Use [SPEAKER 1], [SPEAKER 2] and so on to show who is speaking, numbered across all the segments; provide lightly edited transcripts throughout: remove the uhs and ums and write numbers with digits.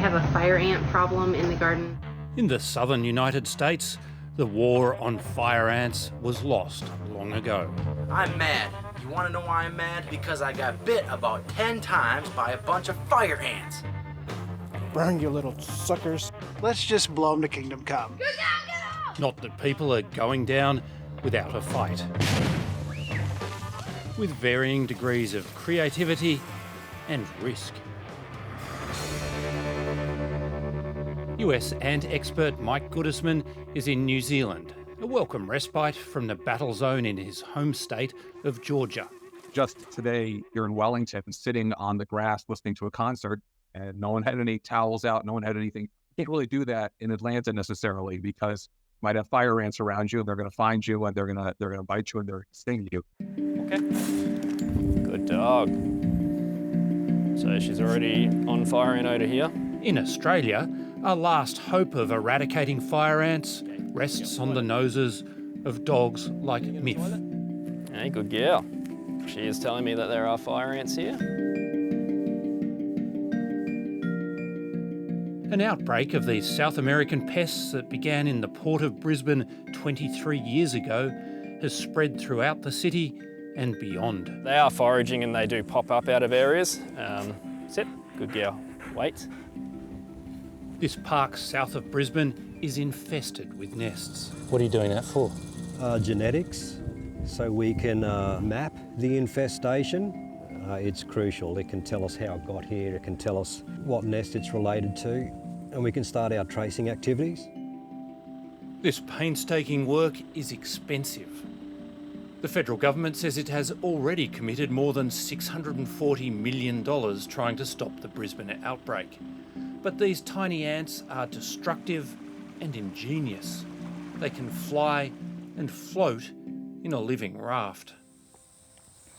[SPEAKER 1] have a fire ant problem in the garden.
[SPEAKER 2] In the southern United States, the war on fire ants was lost long ago.
[SPEAKER 3] I'm mad. You want to know why I'm mad? Because I got bit about 10 times by a bunch of fire ants.
[SPEAKER 4] Burn, you little suckers. Let's just blow them to kingdom come.
[SPEAKER 2] Not that people are going down without a fight. With varying degrees of creativity and risk. US ant expert Mike Goodisman is in New Zealand, a welcome respite from the battle zone in his home state of Georgia.
[SPEAKER 5] Just today, here in Wellington, sitting on the grass listening to a concert, and no one had any towels out, no one had anything. You can't really do that in Atlanta necessarily, because you might have fire ants around you, and they're going to find you, and they're going to bite you, and they're going to sting you.
[SPEAKER 6] Okay. Good dog. So she's already on fire ant odor here.
[SPEAKER 2] In Australia, our last hope of eradicating fire ants rests on the noses of dogs like Miff.
[SPEAKER 6] Hey, good girl. She is telling me that there are fire ants here.
[SPEAKER 2] An outbreak of these South American pests that began in the port of Brisbane 23 years ago has spread throughout the city and beyond.
[SPEAKER 6] They are foraging and they do pop up out of areas. Sit, good girl. Wait.
[SPEAKER 2] This park south of Brisbane is infested with nests.
[SPEAKER 7] What are you doing that for?
[SPEAKER 8] Genetics, so we can map the infestation. It's crucial. It can tell us how it got here, it can tell us what nest it's related to, and we can start our tracing activities.
[SPEAKER 2] This painstaking work is expensive. The federal government says it has already committed more than $640 million trying to stop the Brisbane outbreak. But these tiny ants are destructive and ingenious. They can fly and float in a living raft.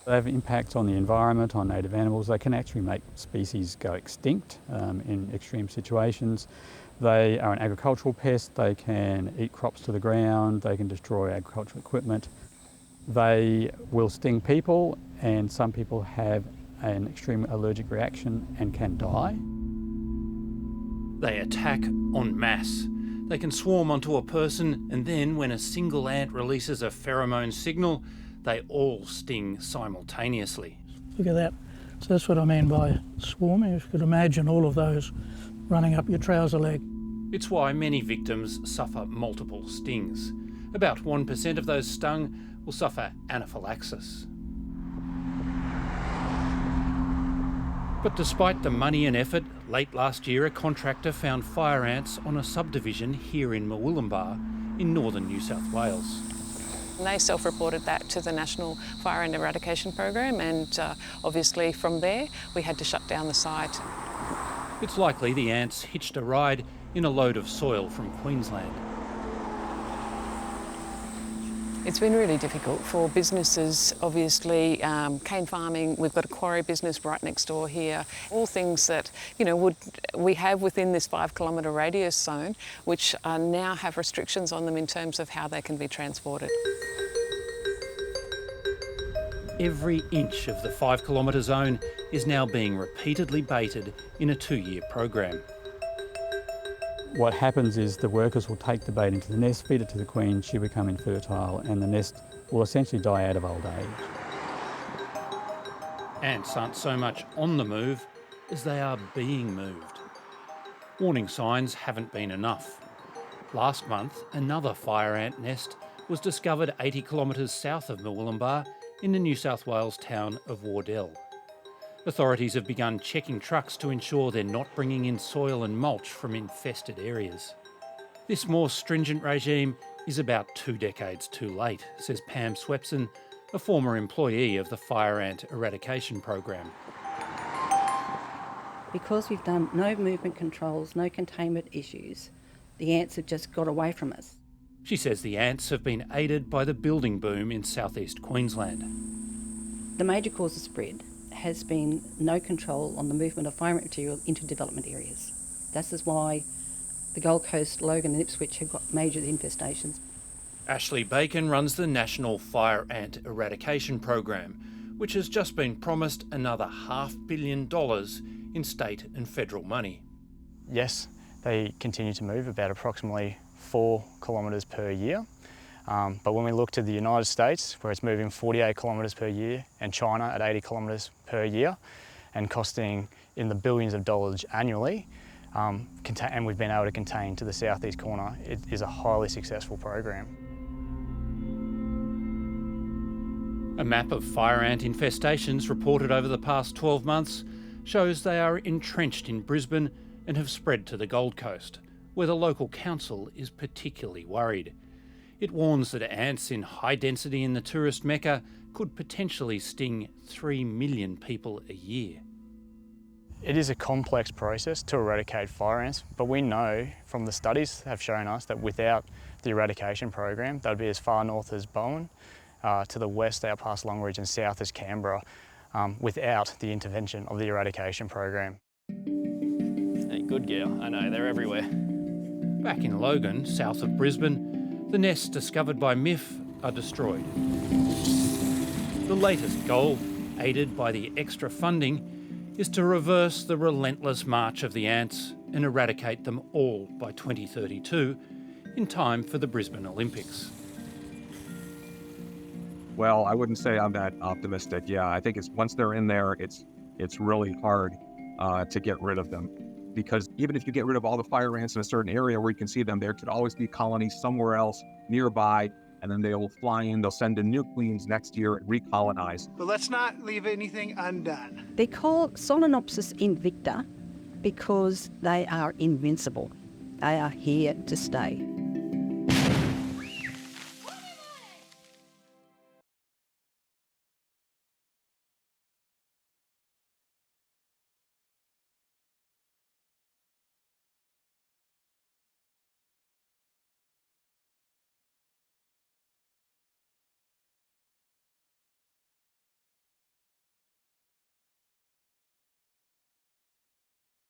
[SPEAKER 9] They have impacts on the environment, on native animals. They can actually make species go extinct in extreme situations. They are an agricultural pest. They can eat crops to the ground. They can destroy agricultural equipment. They will sting people, and some people have an extreme allergic reaction and can die.
[SPEAKER 2] They attack en masse. They can swarm onto a person, and then when a single ant releases a pheromone signal, they all sting simultaneously.
[SPEAKER 10] Look at that. So that's what I mean by swarming. If you could imagine all of those running up your trouser leg.
[SPEAKER 2] It's why many victims suffer multiple stings. About 1% of those stung will suffer anaphylaxis. But despite the money and effort, late last year a contractor found fire ants on a subdivision here in Murwillumbah in northern New South Wales.
[SPEAKER 11] They self-reported that to the National Fire and Eradication Program, and obviously from there we had to shut down the site.
[SPEAKER 2] It's likely the ants hitched a ride in a load of soil from Queensland.
[SPEAKER 11] It's been really difficult for businesses, obviously, cane farming, we've got a quarry business right next door here, all things that, we have within this 5 kilometre radius zone, which now have restrictions on them in terms of how they can be transported.
[SPEAKER 2] Every inch of the 5 kilometre zone is now being repeatedly baited in a 2-year program.
[SPEAKER 9] What happens is the workers will take the bait into the nest, feed it to the queen, she'll become infertile, and the nest will essentially die out of old age.
[SPEAKER 2] Ants aren't so much on the move as they are being moved. Warning signs haven't been enough. Last month, another fire ant nest was discovered 80 kilometres south of Murwillumbah in the New South Wales town of Wardell. Authorities have begun checking trucks to ensure they're not bringing in soil and mulch from infested areas. This more stringent regime is about 2 decades too late, says Pam Swepson, a former employee of the Fire Ant Eradication Program.
[SPEAKER 12] Because we've done no movement controls, no containment issues, the ants have just got away from us.
[SPEAKER 2] She says the ants have been aided by the building boom in southeast Queensland.
[SPEAKER 12] The major cause of spread has been no control on the movement of fire ant material into development areas. This is why the Gold Coast, Logan and Ipswich have got major infestations.
[SPEAKER 2] Ashley Bacon runs the National Fire Ant Eradication Program, which has just been promised another $500 million in state and federal money.
[SPEAKER 6] Yes, they continue to move about approximately 4 kilometres per year. But when we look to the United States, where it's moving 48 kilometres per year, and China at 80 kilometres per year, and costing in the billions of dollars annually, and we've been able to contain to the southeast corner, it is a highly successful program.
[SPEAKER 2] A map of fire ant infestations reported over the past 12 months shows they are entrenched in Brisbane and have spread to the Gold Coast, where the local council is particularly worried. It warns that ants in high density in the tourist mecca could potentially sting 3 million people a year.
[SPEAKER 6] It is a complex process to eradicate fire ants, but we know from the studies have shown us that without the eradication program, they'd be as far north as Bowen, to the west out past Longreach and south as Canberra, without the intervention of the eradication program. Hey, good girl. I know, they're everywhere.
[SPEAKER 2] Back in Logan, south of Brisbane, the nests discovered by MIF are destroyed. The latest goal, aided by the extra funding, is to reverse the relentless march of the ants and eradicate them all by 2032, in time for the Brisbane Olympics.
[SPEAKER 5] Well, I wouldn't say I'm that optimistic. Yeah, I think once they're in there, it's really hard to get rid of them. Because even if you get rid of all the fire ants in a certain area where you can see them, there could always be colonies somewhere else nearby, and then they'll fly in, they'll send in new queens next year and recolonize.
[SPEAKER 4] But let's not leave anything undone.
[SPEAKER 12] They're called Solenopsis invicta because they are invincible. They are here to stay.